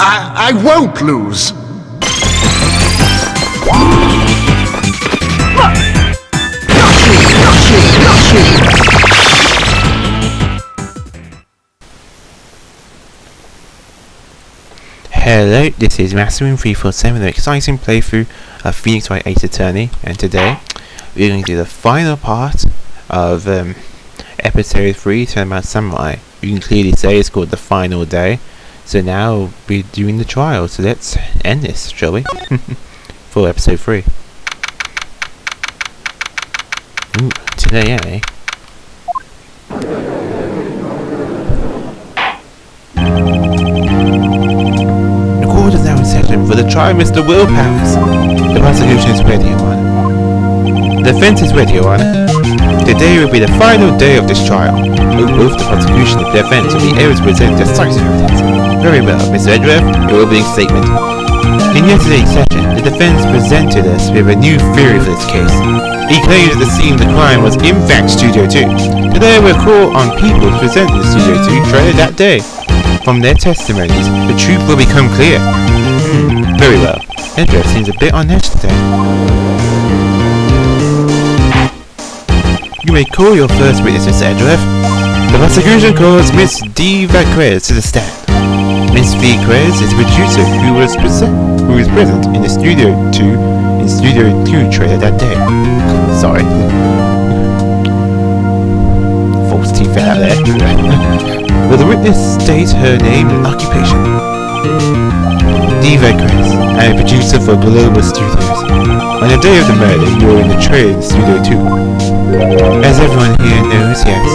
I won't lose. Hello, this is Masterin347, an exciting playthrough of Phoenix Wright Ace Attorney, and today we're going to do the final part of episode 3, Turnabout Samurai. You can clearly say it's called the final day, so now we're doing the trial, so let's end this, shall we? For episode 3. Ooh, today, eh? Session for the trial, Mr. Willpowers. The prosecution is ready, Your Honor. The defense is ready, Your Honor. Today will be the final day of this trial. Both the prosecution and the defense will be able to present decisive evidence. Very well, Mr. Edgeworth, your opening statement. In yesterday's session, the defense presented us with a new theory for this case. He claimed that the scene of the crime was in fact Studio 2. Today we'll call on people to present the Studio 2 trailer that day. From their testimonies, the truth will become clear. Very well. Edgeworth seems a bit on edge today. You may call your first witness, Mr. Edgeworth. The prosecution calls Miss D. Vacrez to the stand. Miss Vacrez is a producer who was present in the Studio 2 trailer that day. Sorry. False teeth out there. Will the witness state her name and occupation? Diva Grace, I'm a producer for Global Studios. On the day of the murder, you were in the trailer in Studio 2. As everyone here knows, yes.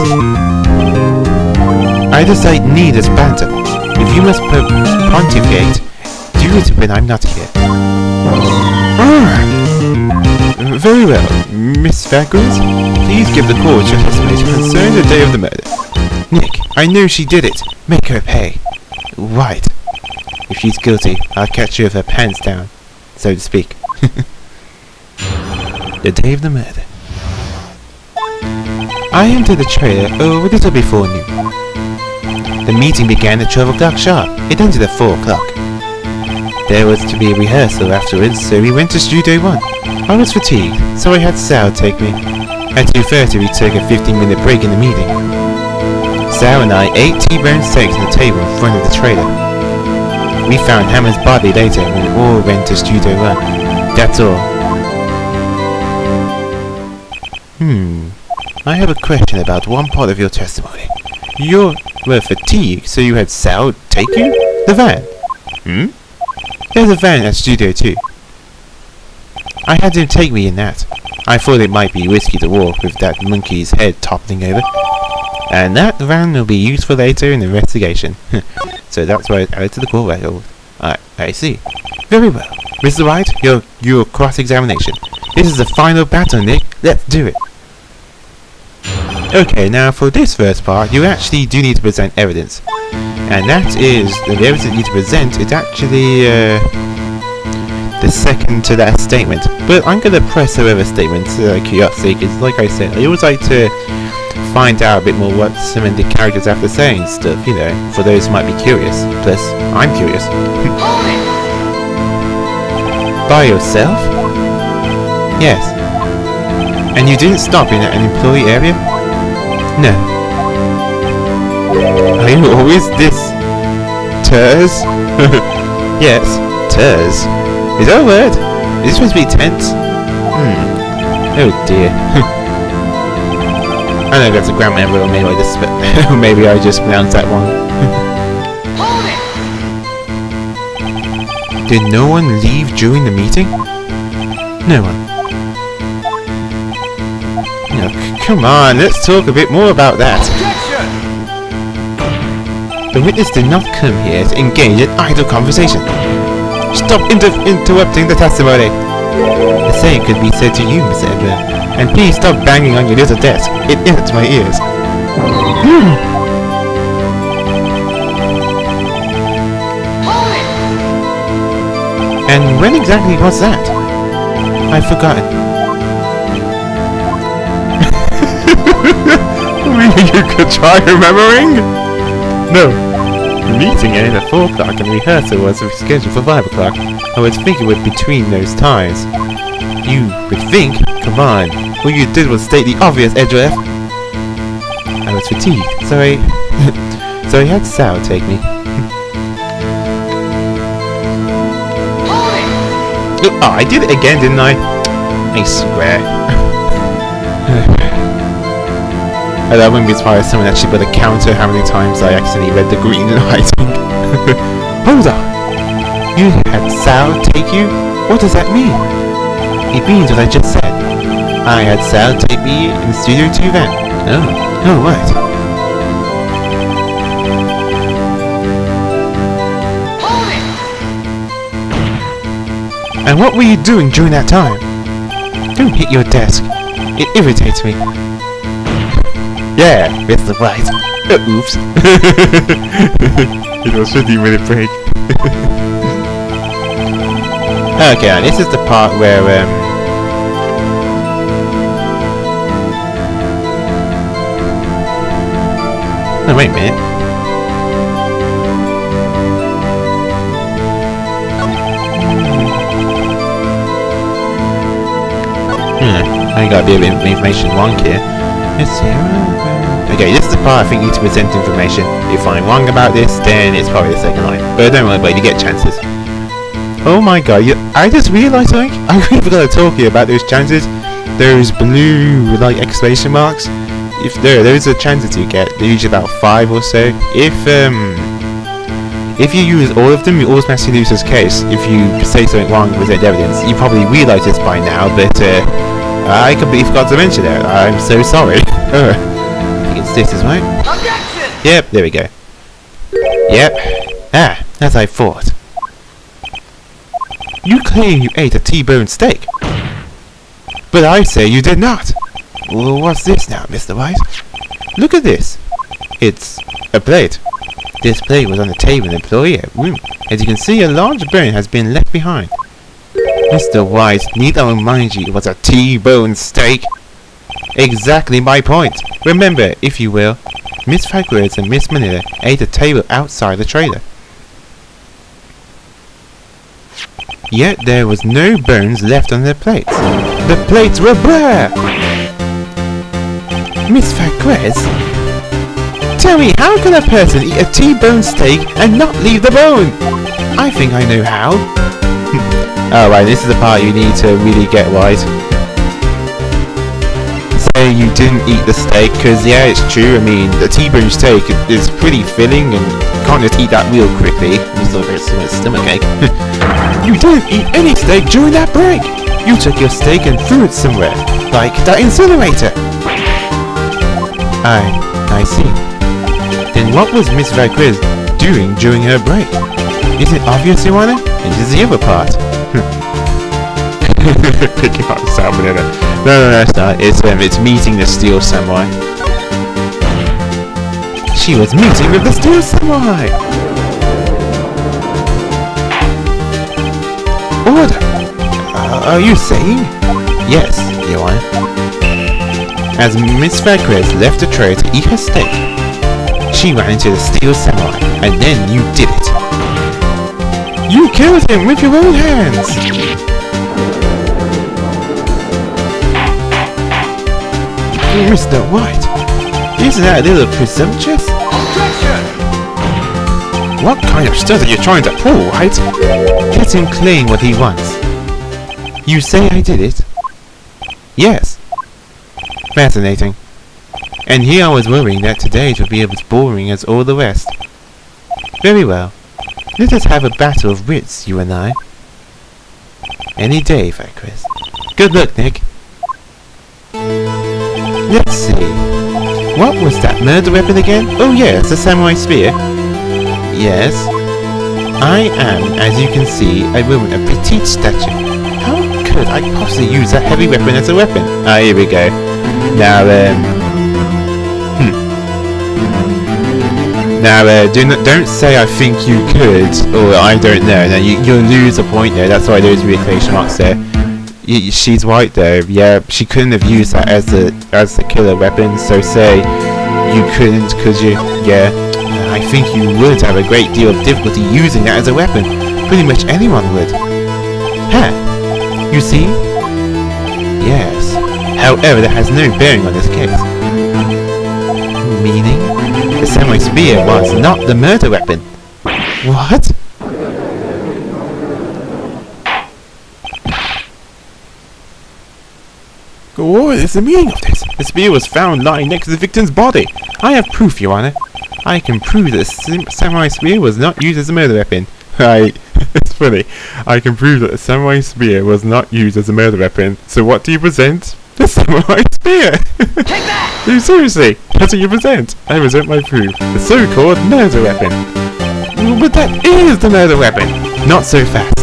I decide needless banter. If you must pontificate, do it when I'm not here. Very well, Miss Vacrez, please give the court your testimony concerning the day of the murder. Nick, I know she did it. Make her pay. Right. If she's guilty, I'll catch her with her pants down, so to speak. The day of the murder. I entered the trailer a little before noon. The meeting began at 12 o'clock sharp. It ended at 4 o'clock. There was to be a rehearsal afterwards, so we went to Studio 1. I was fatigued, so I had Sal take me. At 2:30 we took a 15-minute break in the meeting. Sal and I ate T-bone steaks on the table in front of the trailer. We found Hammer's body later when we all went to Studio 1. That's all. I have a question about one part of your testimony. You were fatigued, so you had Sal take you? The van? There's a van at Studio 2. I had him take me in that. I thought it might be risky to walk with that monkey's head toppling over. And that van will be used for later in the investigation. So that's why it's added to the court record. I see. Very well. Mr. Wright, your cross-examination. This is the final battle, Nick. Let's do it. Okay, now for this first part, you actually do need to present evidence. And that is, the evidence you need to present is actually, the second to last statement. But I'm going to press whoever statement curiosity, because like I said, I always like to find out a bit more what some of the characters have to say and stuff, you know, for those who might be curious. Plus, I'm curious. By yourself? Yes. And you didn't stop in an employee area? No. Are you always this terse? Yes, terse. Is that a word? Is this supposed to be tense? Oh dear. I know that's a grammar error, or maybe I just pronounced that wrong. Did no one leave during the meeting? No one. No, come on, let's talk a bit more about that. The witness did not come here to engage in idle conversation. Stop interrupting the testimony. The same could be said to you, Mr. Edgeworth. And please stop banging on your little desk. It irritates my ears. And when exactly was that? I've forgotten. Maybe you could try remembering? No. meeting ended at 4 o'clock and rehearsal was scheduled for 5 o'clock. I would think it would be between those times. You would think? Come on. All you did was state the obvious, Edgeworth. I was fatigued, so I... so I had Sal take me. Oh, I did it again, didn't I? I swear. I wouldn't be surprised if someone actually put a counter how many times I accidentally read the green writing. Hold on! You had Sal take you? What does that mean? It means what I just said. I had Sal take me in Studio 2 then. Oh, right. And what were you doing during that time? Don't hit your desk. It irritates me. Yeah, Mr. Wright. Oops. It was a 50-minute break. Okay, this is the part where oh, wait a minute. I got a bit of information wrong here. Let's see. Okay, this is the part I think you need to present information. If I'm wrong about this, then it's probably the second line. But don't worry about it, you get chances. Oh my god, I just realised something. I really forgot to talk to you about those chances. Those blue, like, exclamation marks. If those are chances you get. They're usually about 5 or so. If you use all of them, you automatically lose this case. If you say something wrong with present evidence, you probably realise this by now, but I completely forgot to mention it. I'm so sorry. I think it's this, right? Objection! Yep, there we go. Yep. Ah, as I thought. You claim you ate a T-bone steak, but I say you did not. Well, what's this now, Mr. Wright? Look at this. It's a plate. This plate was on the table in the employee room. As you can see, a large bone has been left behind. Mr. Wright, need I remind you it was a T-bone steak? Exactly my point. Remember, if you will, Miss Fagwards and Miss Manila ate a table outside the trailer. Yet there was no bones left on their plates. The plates were bare! Miss Fagwards? Tell me, how can a person eat a T-bone steak and not leave the bone? I think I know how. Alright, this is the part you need to really get right. Say you didn't eat the steak, because yeah, it's true, I mean, the T-bone steak is pretty filling and you can't just eat that real quickly. It's a bit of stomachache. You didn't eat any steak during that break! You took your steak and threw it somewhere, like that incinerator! I see. Then what was Miss Fagwards doing during her break? Is it obvious, Your Honor? And this is the other part. Picking up the salmonella. No, it's not. It's meeting the Steel Samurai. She was meeting with the Steel Samurai! Order! Are you saying? Yes, Your Honor. As Miss Fagwards left the tray to eat her steak, she ran into the Steel Samurai, and then you did it. You killed him with your own hands! Mr. White, isn't that a little presumptuous? Objection! What kind of stuff are you trying to pull, White? Let him claim what he wants. You say I did it? Yes. Fascinating. And here I was worrying that today it would be as boring as all the rest. Very well. Let us have a battle of wits, you and I. Any day, Fagwards. Good luck, Nick. Let's see. What was that murder weapon again? Oh yes, the samurai spear. Yes. I am, as you can see, a woman of petite stature. How could I possibly use that heavy weapon as a weapon? Ah, here we go. Now, don't say I think you could, or I don't know. Now you'll lose a point there. That's why those exclamation marks there. She's right though. Yeah, she couldn't have used that as the killer weapon. So say you couldn't, could you? Yeah. I think you would have a great deal of difficulty using that as a weapon. Pretty much anyone would. Huh? You see? Yes. However, that has no bearing on this case. Meaning? The samurai spear was not the murder weapon. What? What is the meaning of this? The spear was found lying next to the victim's body. I have proof, Your Honor. I can prove that the samurai spear was not used as a murder weapon. Right. It's funny. I can prove that the samurai spear was not used as a murder weapon. So what do you present? The samurai spear! Take that! No, seriously, that's what you present. I present my proof. The so-called murder weapon. But that is the murder weapon! Not so fast.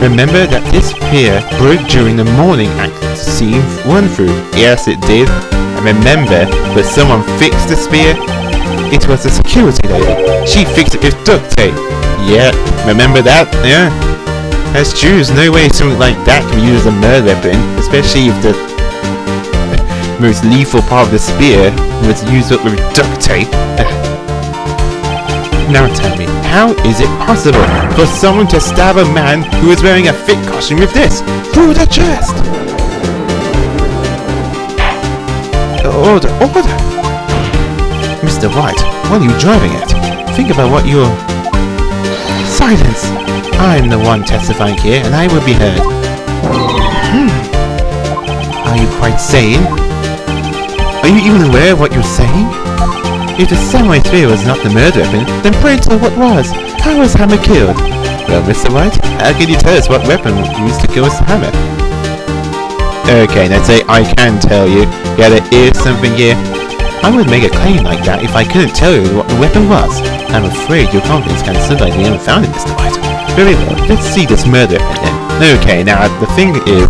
Remember that this spear broke during the morning act scene run-through. Yes, it did. And remember, but someone fixed the spear? It was the security lady. She fixed it with duct tape. Yeah, remember that? Yeah. That's true, there's no way something like that can be used as a murder weapon, especially if the most lethal part of the spear was used up with duct tape. Now tell me, how is it possible for someone to stab a man who is wearing a thick costume with this through the chest? Order, order! Mr. Wright, what are you driving at? Think about what you're... Silence! I'm the one testifying here, and I will be heard. Are you quite sane? Are you even aware of what you're saying? If the samurai spear was not the murder weapon, then pray tell what was. How was Hammer killed? Well, Mr. Wright, how can you tell us what weapon was used to kill Mr. Hammer? Okay, let's say I can tell you. Yeah, there is something here. I would make a claim like that if I couldn't tell you what the weapon was. I'm afraid your confidence can sometimes be unfounded, Mr. White. Very well, let's see this murder weapon then. Okay, now the thing is,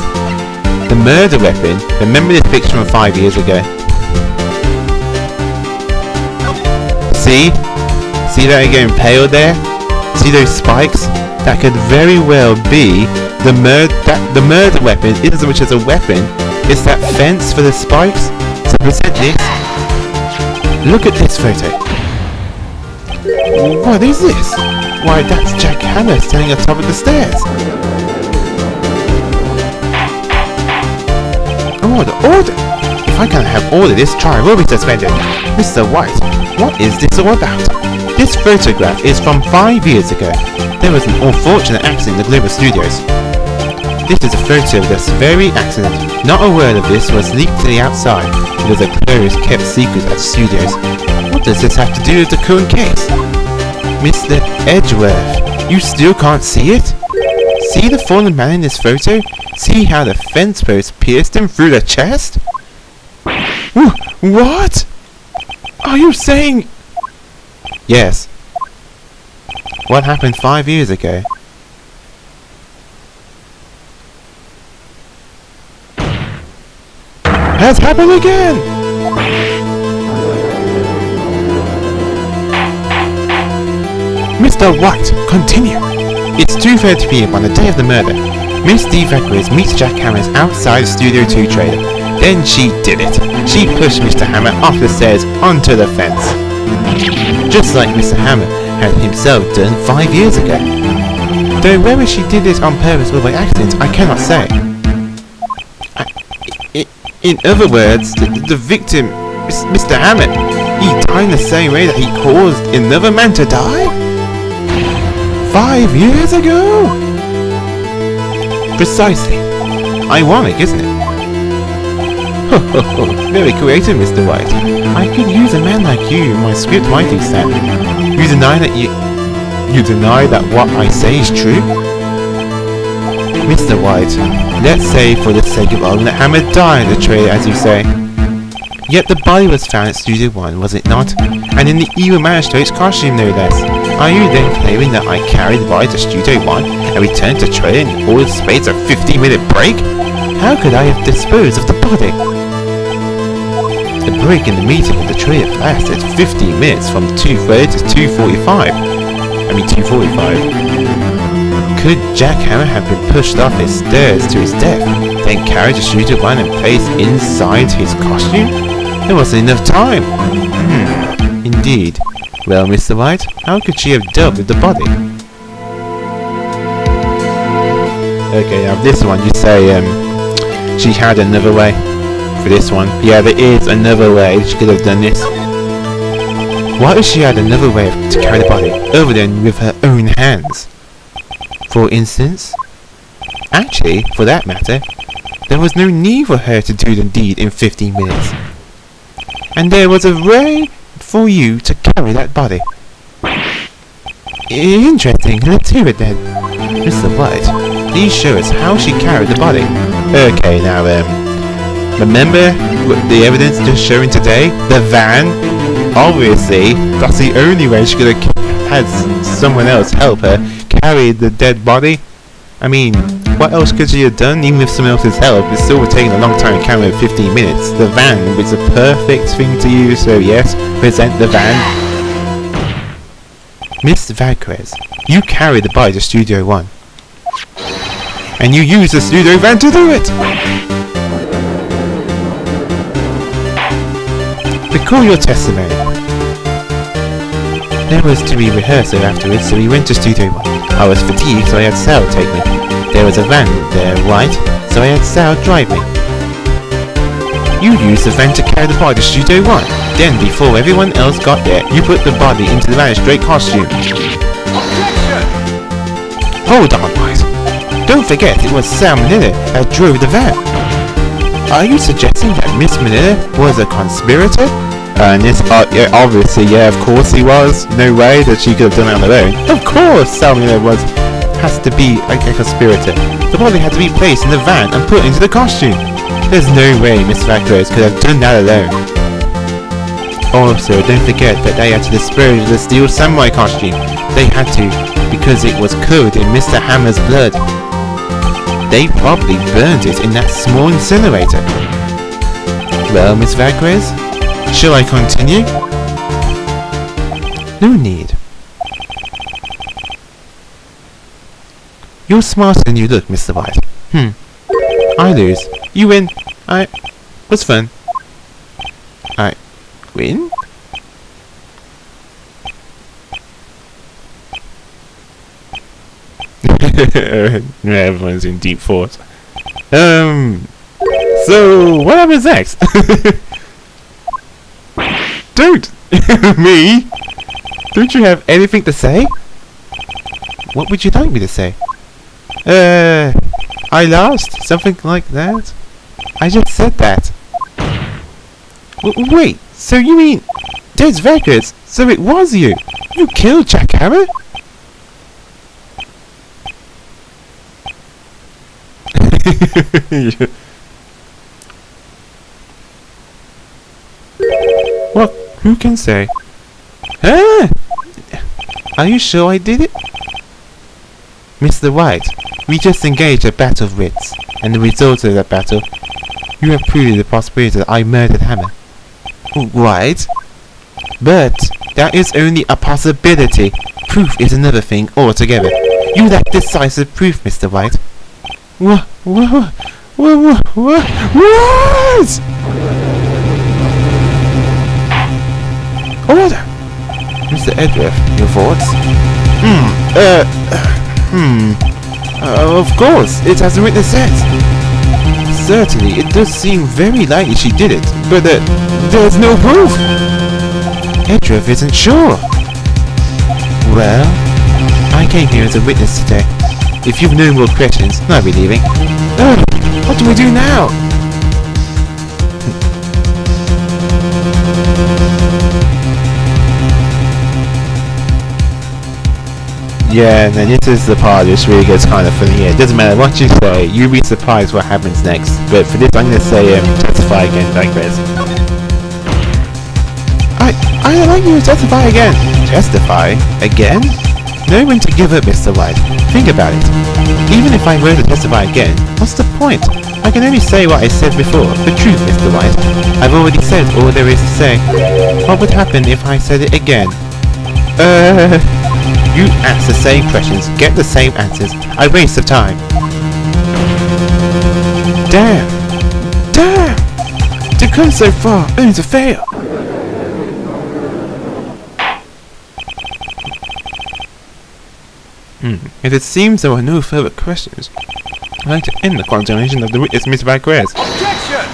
the murder weapon, remember this picture from 5 years ago? See? See that again pale there? See those spikes? That could very well be the murder weapon isn't so much as a weapon, it's that fence for the spikes. So present this. Look at this photo. What is this? Why, that's Jack Hammer standing on top of the stairs. Order, order! If I can't have order, this trial will be suspended. Mr. White, what is this all about? This photograph is from 5 years ago. There was an unfortunate accident in the Global Studios. This is a photo of this very accident. Not a word of this was leaked to the outside. It was a closed, kept secret at the studios. What does this have to do with the current case? Mr. Edgeworth, you still can't see it? See the fallen man in this photo? See how the fence post pierced him through the chest? What? Are you saying... Yes. What happened 5 years ago? Has happened again! Mr. White, continue! It's 2:30 PM on the day of the murder. Miss Devaquez meets Jack Hammer outside Studio 2 trailer. Then she did it. She pushed Mr. Hammer off the stairs onto the fence. Just like Mr. Hammer had himself done 5 years ago. Though whether she did it on purpose or by accident, I cannot say. In other words, the victim, Mr. Hammer, he died in the same way that he caused another man to die? 5 years ago? Precisely. Ironic, isn't it? Very creative, Mr. White. I could use a man like you in my script writing set. You deny that what I say is true? Mr. White, let's say for the sake of argument that Hammer died in the trailer, as you say. Yet the body was found at Studio 1, was it not? And in the evil magistrate's costume, no less. Are you then claiming that I carried the body to Studio 1 and returned to trailer in all the space of a 15-minute break? How could I have disposed of the body? The break in the meeting of the trailer lasted 15 minutes from 2:30 to 2:45. Could Jack Hammer have been pushed off his stairs to his death, then carried to Studio 1 and placed inside his costume? There wasn't enough time. Indeed. Well, Mr. White, how could she have dealt with the body? Okay, now this one you say she had another way. For this one, yeah, there is another way she could have done this. What if she had another way to carry the body other than with her own hands? For instance, actually, for that matter, there was no need for her to do the deed in 15 minutes. And there was a way for you to carry that body. Interesting, let's hear it then. Mr. White, please show us how she carried the body. Okay, now remember the evidence just showing today? The van? Obviously, that's the only way she could have had someone else help her carry the dead body. I mean, what else could she have done? Even with someone else's help, it still would take a long time to carry in 15 minutes. The van was the perfect thing to use, so yes, present the van. Miss Vasquez, you carried the body to Studio 1. And you used the studio van to do it! Recall your testimony. There was to be rehearsal afterwards, so we went to Studio 1. I was fatigued, so I had Sal take me. There was a van there, right, so I had Sal drive me. You used the van to carry the body to Studio 1. Then, before everyone else got there, you put the body into the van in straight costume. Objection! Hold on, boys. Don't forget, it was Sal Manila that drove the van. Are you suggesting that Miss Manila was a conspirator? And this, yeah, obviously, yeah, of course he was. No way that she could have done it on her own. Of course, Sal Manila has to be a conspirator. The body had to be placed in the van and put into the costume. There's no way Miss Vasquez could have done that alone. Also, don't forget that they had to dispose of the steel samurai costume. They had to, because it was covered in Mr. Hammer's blood. They probably burned it in that small incinerator. Well, Miss Vasquez, shall I continue? No need. You're smarter than you look, Mr. White. I lose. You win. Was fun. I win? Everyone's in deep thought. So what happens next? Don't! Me? Don't you have anything to say? What would you like me to say? I lost? Something like that? I just said that. Wait, so you mean... There's records, so it was you! You killed Jack Hammer? What? Who can say? Ah! Are you sure I did it? Mr. White, we just engaged a battle of wits, and the result of that battle, you have proved the possibility that I murdered Hammer. Right? But that is only a possibility. Proof is another thing altogether. You lack decisive proof, Mr. White. What? Order! Mr. Edworth, your thoughts? Of course, it has a witness said. Certainly, it does seem very likely she did it, but there's no proof. Edworth isn't sure. Well, I came here as a witness today. If you've no more questions, I'll be leaving. What do we do now? Yeah, and then this is the part which really gets kind of funny here. It doesn't matter what you say, you'll be surprised what happens next. But for this, I'm going to say, testify again, like this. I'd like you to testify again. Testify? Again? Know when to give up, Mr. White. Think about it. Even if I were to testify again, what's the point? I can only say what I said before. The truth, Mr. White. I've already said all there is to say. What would happen if I said it again? You ask the same questions, get the same answers. A waste of time. Damn! To come so far, only to fail. If it seems there are no further questions, I'd like to end the cross-examination of the witness, Mr. Bagres. Objection!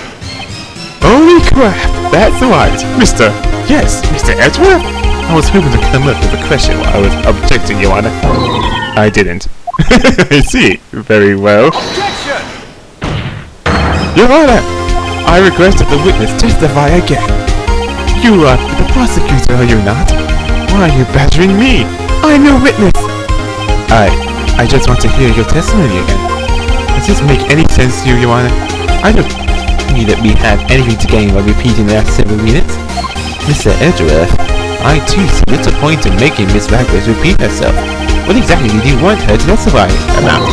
Holy crap! That's right, Mr. Yes, Mr. Edgeworth. I was hoping to come up with a question while I was objecting, Your Honor. I didn't. I see. Very well. Objection! Your Honor, I request that the witness testify again. You are the prosecutor, are you not? Why are you badgering me? I'm no witness. I just want to hear your testimony again. Does this make any sense to you, Your Honor? I don't see that we have anything to gain by repeating the last several minutes. Mr. Edgeworth, I too see little point in making Miss Bagres repeat herself. What exactly did you want her to testify about?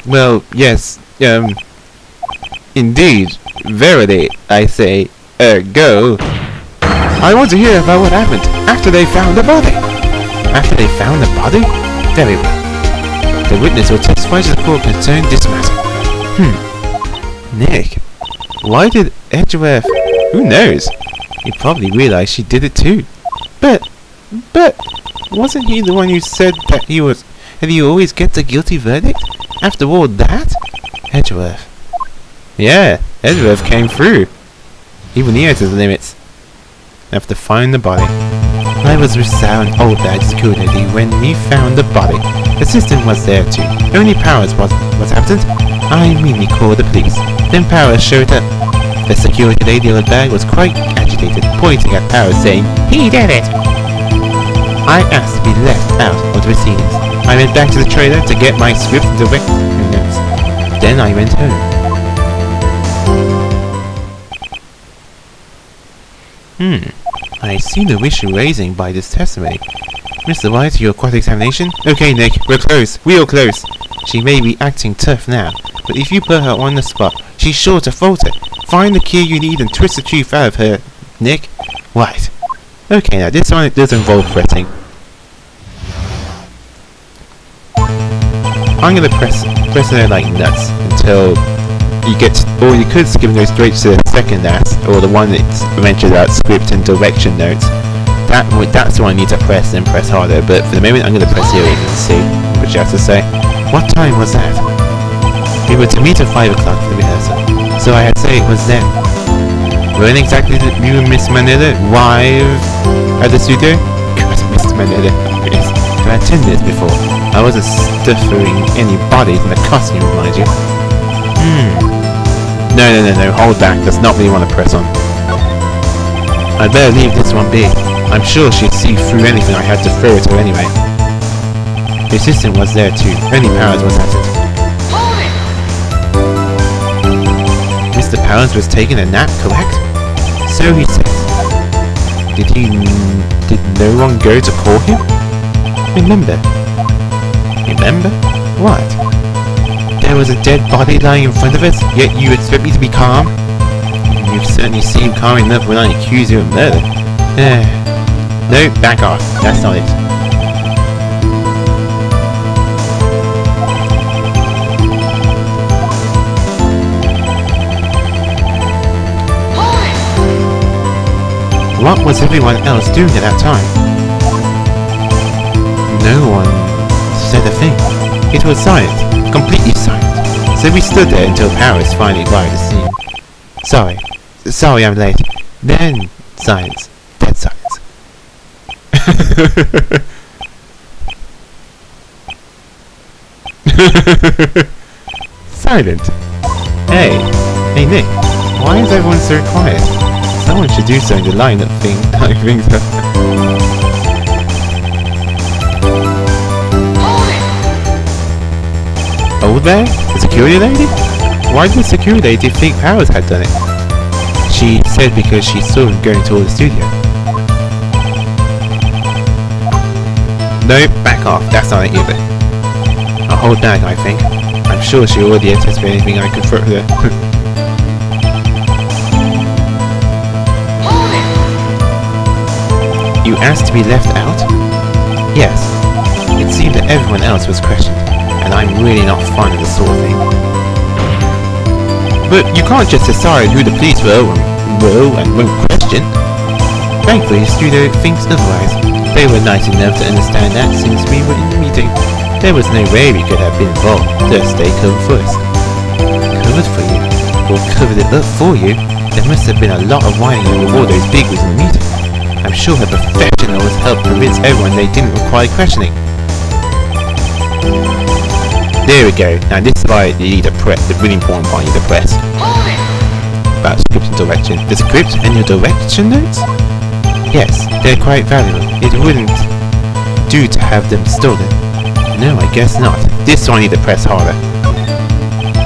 Well, yes, indeed, verily, I say, go. I want to hear about what happened after they found the body. After they found the body? Very well. The witness will testify to the court concerning this matter. Nick, why did Edgeworth? Who knows? He probably realized she did it too. But, wasn't he the one who said that he always gets a guilty verdict? After all that? Edgeworth. Yeah, Edgeworth came through. Even he has his limits. I have to find the body. I was with Sal and Old Bag security when we found the body. The assistant was there too. Only Powers was absent. I immediately called the police. Then Powers showed up. The security lady on the bag was quite agitated, pointing at Powers saying, "He did it!" I asked to be left out of the proceedings. I went back to the trailer to get my swift direct notes. Then I went home. I see no issue raising by this testimony. Mr. Wright, your cross-examination? Okay, Nick, we're close. Real close. She may be acting tough now, but if you put her on the spot, she's sure to falter. Find the key you need and twist the truth out of her, Nick. Right. Okay, now this one does involve pressing. I'm gonna press her like nuts until you get, or you could skip and go straight to the second last, or the one that's mentioned about script and direction notes. That's the one I need to press and press harder, but for the moment I'm going to press here and see what she has to say. What time was that? We were to meet at 5 o'clock for the rehearsal, so I had to say it was then. When exactly did you and Miss Manila arrive at the studio? God, Miss Manila, yes, about 10 minutes before. I wasn't stuffing any bodies in the costume, mind you. No, hold back, that's not what you want to press on. I'd better leave this one be. I'm sure she'd see through anything I had to throw at her anyway. The assistant was there too, only Powers was absent. Mr. Powers was taking a nap, correct? So he says. Did no one go to call him? Remember? What? There was a dead body lying in front of us, yet you expect me to be calm? You've certainly seemed calm enough when I accuse you of murder. No, back off. That's not it. What was everyone else doing at that time? No one said a thing. It was silent. Completely silent. So we stood there until Powers finally arrived at the scene. Sorry I'm late. Then silence. Dead silence. Silent. Hey Nick, why is everyone so quiet? Someone should do something to line up thing. I think so. Old there? The security lady? Why did the security lady think Powers had done it? She said because she saw him going toward the studio. No, back off. That's not it either. I'll hold back, I think. I'm sure she already anticipated anything I could throw her. You asked to be left out? Yes. It seemed that everyone else was questioned, and I'm really not fond of this sort of thing. But you can't just decide who the police will and won't question. Thankfully, the studio thinks otherwise. They were nice enough to understand that since we were in the meeting. There was no way we could have been involved. Thus they covered for us. Covered for you? Or covered it up for you? There must have been a lot of whining over all those bigwigs in the meeting. I'm sure her professionals helped convince everyone they didn't require questioning. There we go. Now this is why you need a press, the really important part you need a press. Hold it! About script and direction. The script and your direction notes? Yes, they're quite valuable. It wouldn't do to have them stolen. No, I guess not. This one I need to press harder.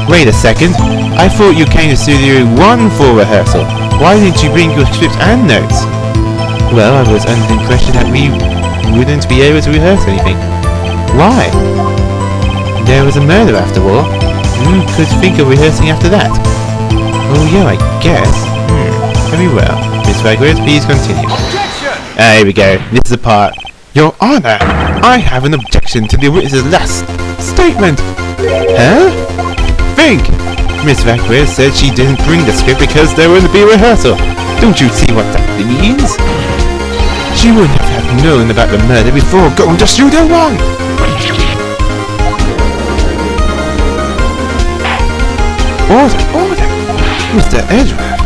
Wait a second. I thought you came to Studio 1 for rehearsal. Why didn't you bring your script and notes? Well, I was under the impression that we wouldn't be able to rehearse anything. Why? There was a murder after all. Who could think of rehearsing after that? Oh yeah, I guess. Very well. Miss Ragworth, please continue. Objection! Here we go. This is the part. Your Honor, I have an objection to the witness's last statement. Huh? Think! Miss Ragworth said she didn't bring the script because there wouldn't be a rehearsal. Don't you see what that means? She wouldn't have known about the murder before going to Studio 1! Order! Mr. Edgeworth!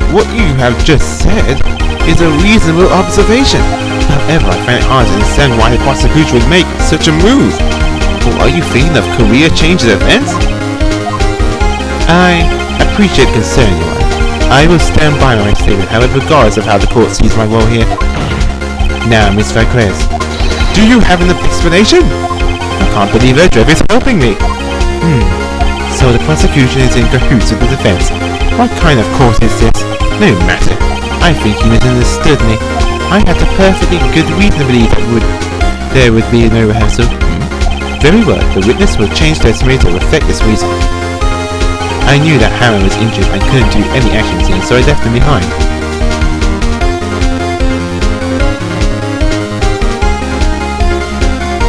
What you have just said is a reasonable observation. However, I find it hard to understand why the prosecution would make such a move. Or are you thinking of career change of events? I appreciate concern, Your Honor. I will stand by my statement, however, regardless of how the court sees my role here. Now, Miss Vacquez, do you have an explanation? I can't believe Edgeworth is helping me. So the prosecution is in cahoots with the defense. What kind of court is this? No matter. I think he misunderstood me. I had a perfectly good reason to believe there would be no rehearsal. Very well, the witness will change testimony to reflect this reason. I knew that Harry was injured and couldn't do any action scene, so I left him behind.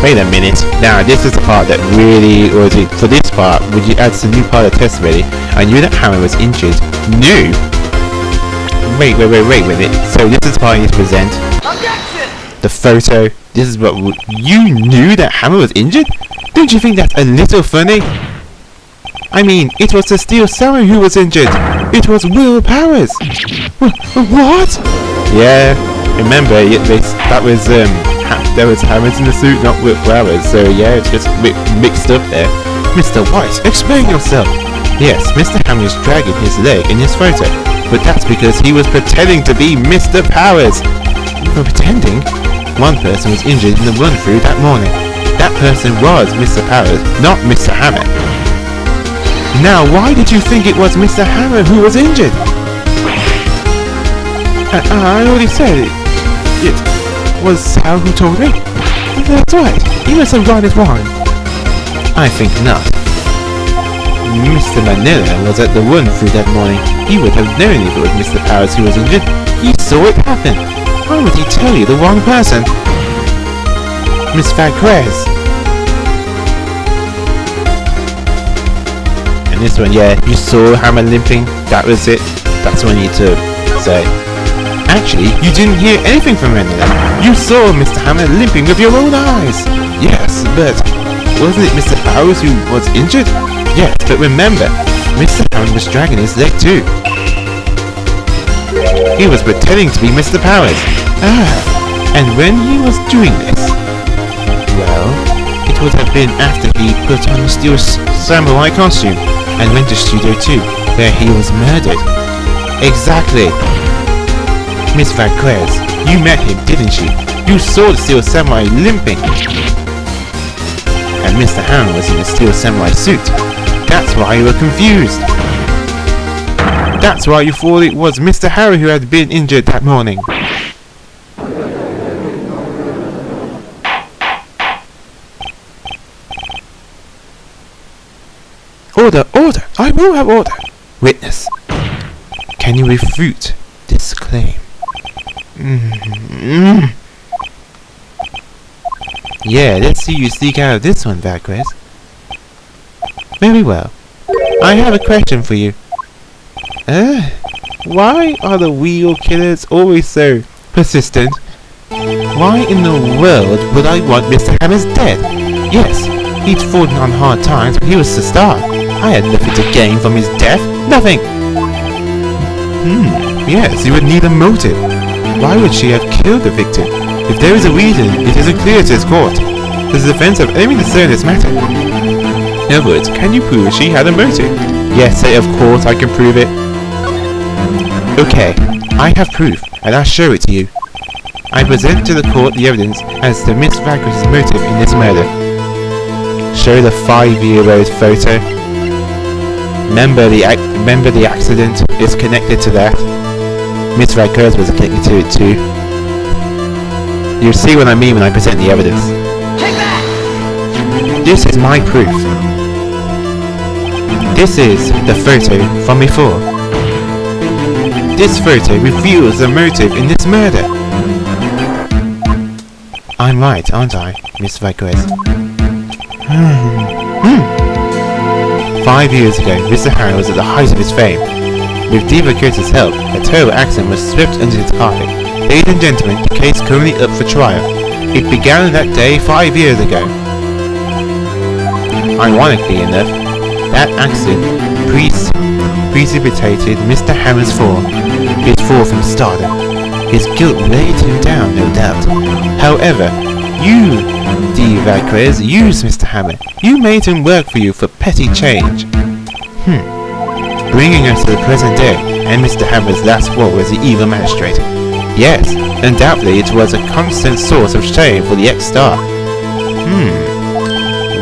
Wait a minute. Now this is the part that really, for this part, would you add some new part of testimony? I knew that Harry was injured. New? Wait with it. So this is the part you need to present. Objection! The photo. This is what you knew that Hammer was injured? Don't you think that's a little funny? I mean, it was the Steel Samurai who was injured. It was Will Powers. What? Yeah. Remember, there was Hammers in the suit, not Will Powers. So yeah, it's just mixed up there. Mr. White, explain yourself. Yes, Mr. Hammer is dragging his leg in his photo, but that's because he was pretending to be Mr. Powers. Pretending? One person was injured in the run-through that morning. That person was Mr. Powers, not Mr. Hammer. Now, why did you think it was Mr. Hammer who was injured? I already said it. It was Sal who told me. That's right. He must have got it wrong. I think not. Mr. Manila was at the run-through that morning. He would have known if it was Mr. Powers who was injured. He saw it happen. Why would he tell you the wrong person? Miss Vacquez. And this one, yeah, you saw Hammer limping. That was it. That's what you need to say. Actually, you didn't hear anything from Manila. You saw Mr. Hammer limping with your own eyes. Yes, but wasn't it Mr. Powers who was injured? Yes, but remember, Mr. Hammer was dragging his leg too. He was pretending to be Mr. Powers. And when he was doing this, well, it would have been after he put on the Steel Samurai costume and went to Studio 2, where he was murdered. Exactly. Miss Vacquez, you met him, didn't you? You saw the Steel Samurai limping. And Mr. Hammer was in a Steel Samurai suit. That's why you were confused. That's why you thought it was Mr. Harry who had been injured that morning. Order! I will have order! Witness, can you refute this claim? Yeah, let's see you sneak out of this one, Vacquez. Very well. I have a question for you. Why are the wheel killers always so persistent? Why in the world would I want Mr. Hammers dead? Yes, he'd fallen on hard times, but he was the star. I had nothing to gain from his death. Nothing! Yes, you would need a motive. Why would she have killed the victim? If there is a reason, it isn't clear to this court. Does the defense have anything to say on this matter? In other words, can you prove she had a motive? Yes, of course I can prove it. Okay, I have proof, and I'll show it to you. I present to the court the evidence as to Miss Vagris's motive in this murder. Show the 5-year-old photo. Remember the accident is connected to that. Miss Vagris was connected to it too. You'll see what I mean when I present the evidence. Take that! This is my proof. This is the photo from before. This photo reveals the motive in this murder. I'm right, aren't I, Miss Vagris? 5 years ago, Mr. Harry was at the height of his fame. With Diva Curtis' help, a terrible accident was swept under the carpet. Ladies and gentlemen, the case currently up for trial. It began that day 5 years ago. Ironically enough, that accident precipitated Mr. Hammer's fall. His fall from stardom. His guilt weighed him down, no doubt. However, you, Diva Curtis, used Mr. Hammer. You made him work for you for petty change. Bringing us to the present day, and Mr. Hammer's last war was the evil magistrate. Yes, undoubtedly it was a constant source of shame for the ex-star.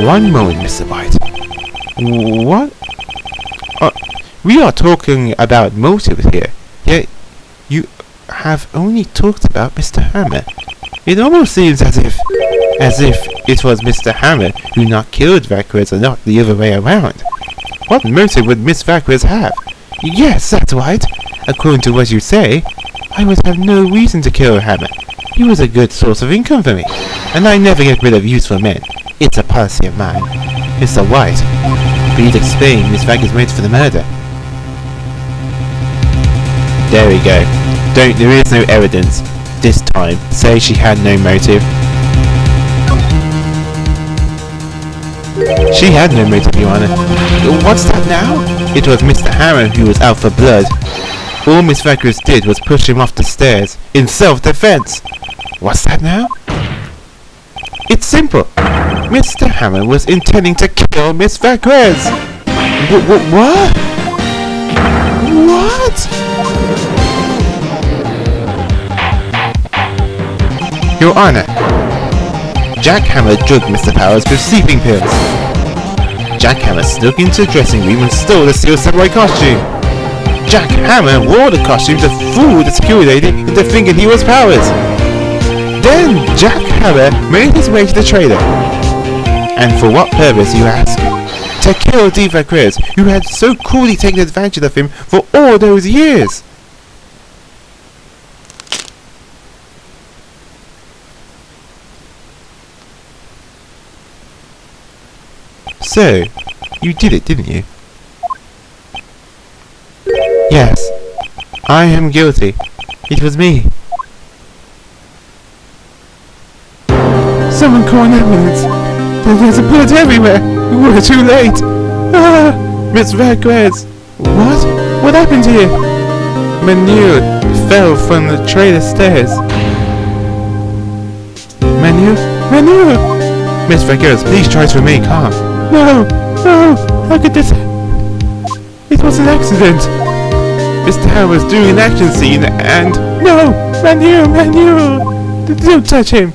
One moment, Mr. White. What? We are talking about motive here, yet you have only talked about Mr. Hammer. It almost seems as if it was Mr. Hammer who not killed Vagris and not the other way around. What motive would Miss Vagris have? Yes, that's right. According to what you say, I would have no reason to kill Hammer. He was a good source of income for me, and I never get rid of useful men. It's a policy of mine. Mr. White, please explain Miss Vagris' motive for the murder. There we go. There is no evidence. This time, say she had no motive. She had no motive, Your Honor. What's that now? It was Mr. Hammer who was out for blood. All Miss Vagris did was push him off the stairs, in self-defense. What's that now? It's simple. Mr. Hammer was intending to kill Miss Vagris. What? What? Your Honor, Jack Hammer drugged Mr. Powers with sleeping pills. Jack Hammer snuck into the dressing room and stole the steel samurai costume. Jack Hammer wore the costume to fool the security lady into thinking he was Powers. Then Jack Hammer made his way to the trailer. And for what purpose, you ask? To kill Diva Vagris, who had so cruelly taken advantage of him for all those years. So, you did it, didn't you? Yes, I am guilty. It was me. Someone call an ambulance. There's blood everywhere. We're too late. Miss Vagris. What? What happened to you? Manu fell from the trailer stairs. Manu? Miss Vagris, please try to remain calm. No! How could this... It was an accident! Mr. Hammer was doing an action scene and... No! Manu! Don't touch him!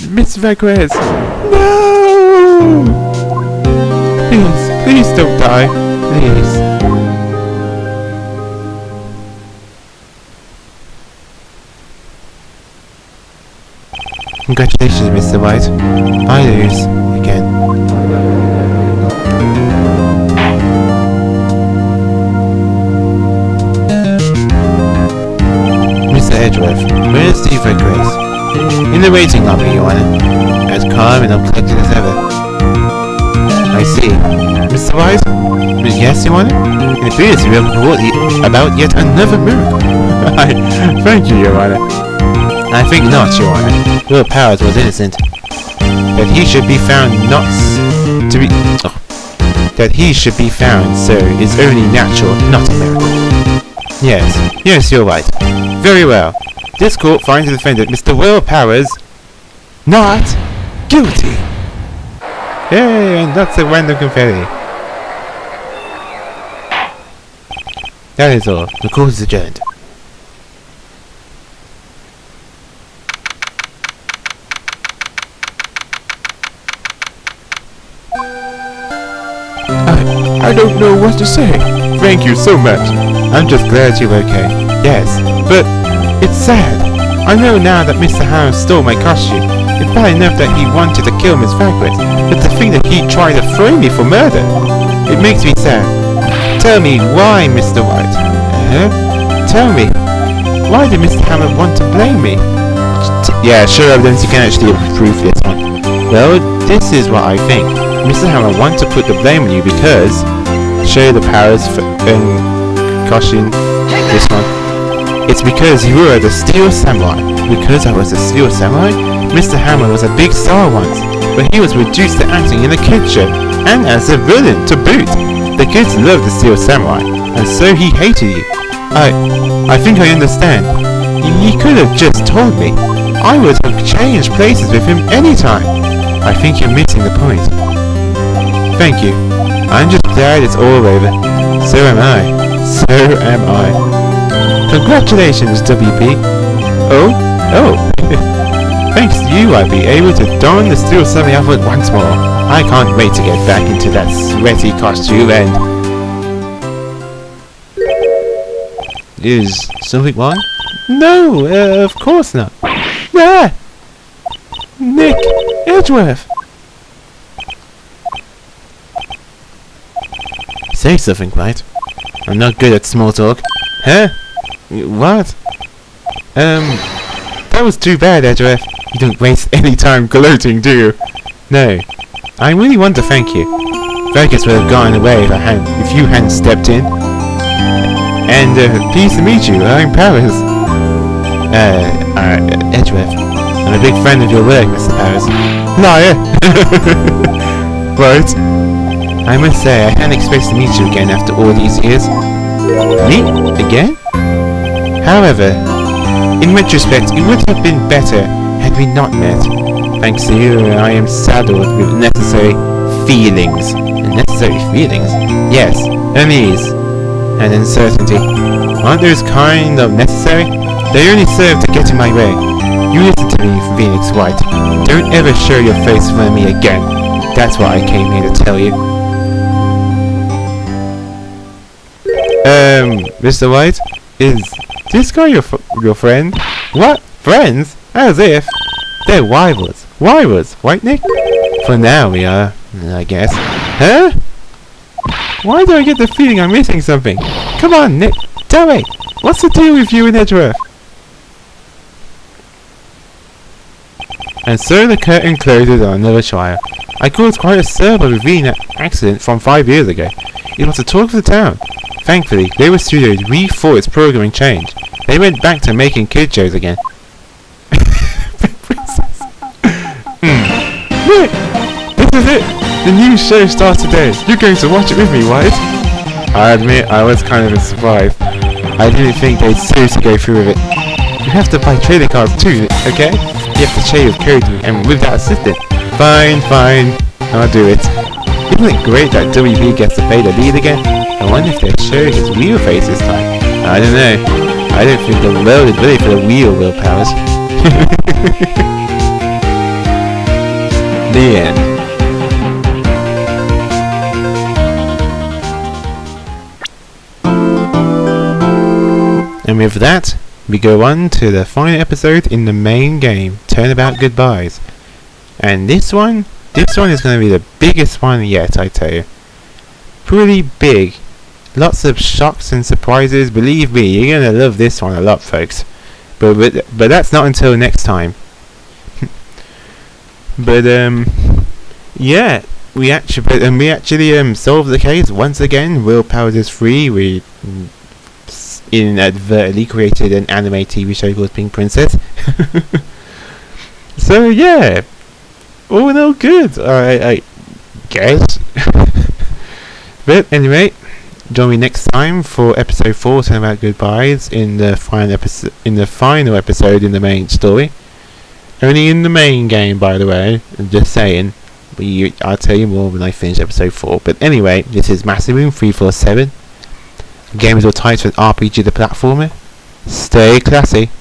Miss Vagris! No! Please don't die. Please. Congratulations, Mr. White. I lose again. Mr. Edgeworth, where's Steve Vagris? In the waiting lobby, Your Honor. As calm and uncollected as ever. I see. Mr. White? Yes, Your Honor? It appears we have brought about yet another miracle. Thank you, Your Honor. I think not, Your Honor. Will Powers was innocent. That he should be found that he should be found so is only natural, not a miracle. Yes, you're right. Very well. This court finds the defendant, Mr. Will Powers, not guilty. Yay, and that's a random confetti. That is all. The court is adjourned. I don't know what to say. Thank you so much. I'm just glad you're okay. Yes, but it's sad. I know now that Mr. House stole my costume. It's bad enough that he wanted to kill Miss Faggot, but to think that he tried to frame me for murder, it makes me sad. Tell me why, Mr. Wright. Tell me, why did Mr. Hammond want to blame me? Yeah, sure evidence you can actually prove this one. Well, this is what I think. Mr. Hammond wants to put the blame on you because show the Powers costume. This one. It's because you were the Steel Samurai. Because I was a Steel Samurai, Mr. Hammond was a big star once, but he was reduced to acting in a kid show, and as a villain to boot. The kids loved the Steel Samurai, and so he hated you. I think I understand. He could have just told me. I would have changed places with him anytime. I think you're missing the point. Thank you. I'm just glad it's all over. So am I. So am I. Congratulations, WP. Oh. Thanks to you, I'll be able to don the Steel Samurai outfit once more. I can't wait to get back into that sweaty costume and... Is something wrong? No, of course not. Ah! Nick Edgeworth! Say something, right? I'm not good at small talk. Huh? What? That was too bad, Edgeworth. You don't waste any time gloating, do you? No. I really want to thank you. Fergus would have gone away if you hadn't stepped in. And, pleased to meet you. I'm Powers. Edgeworth. I'm a big fan of your work, Mr. Powers. Liar! Right. I must say, I hadn't expected to meet you again after all these years. Me? Again? However, in retrospect, it would have been better had we not met. Thanks to you, I am saddled with necessary feelings. Necessary feelings? Yes, unease and uncertainty. Aren't those kind of necessary? They only serve to get in my way. You listen to me, Phoenix White. Don't ever show your face in front of me again. That's what I came here to tell you. Mr. White, is this guy your friend? What? Friends? As if. They're rivals. Rivals, right, Nick? For now we are, I guess. Huh? Why do I get the feeling I'm missing something? Come on, Nick, tell me. What's the deal with you and Edgeworth? And so the curtain closes on another trial. I caused quite a stir by revealing that accident from 5 years ago. It was the talk of the town. Thankfully, Labour Studios re-thought its programming changed. They went back to making kid shows again. Nick! This is it! The new show starts today. You're going to watch it with me, right? I admit, I was kind of surprised. I didn't think they'd seriously go through with it. You have to buy trading cards too, okay? You have to share your code and with that assistant. Fine. I'll do it. Isn't it great that WB gets to play the lead again? I wonder if they'll show his real face this time. I don't know. I don't think the world is ready for the real Will Powers. The end. And with that, we go on to the final episode in the main game, Turnabout Goodbyes. And this one is going to be the biggest one yet, I tell you. Pretty big. Lots of shocks and surprises. Believe me, you're going to love this one a lot, folks. But that's not until next time. But yeah, we actually solved the case once again. Will Powers is free. inadvertently created an anime TV show called Pink Princess. So yeah, all in all good, I guess. But anyway, join me next time for episode 4, talking about goodbyes in the final episode. In the main story, only in the main game, by the way. I'm just saying. I'll tell you more when I finish episode 4. But anyway, this is Massive Room 347. The game is all tied to an RPG the platformer. Stay classy.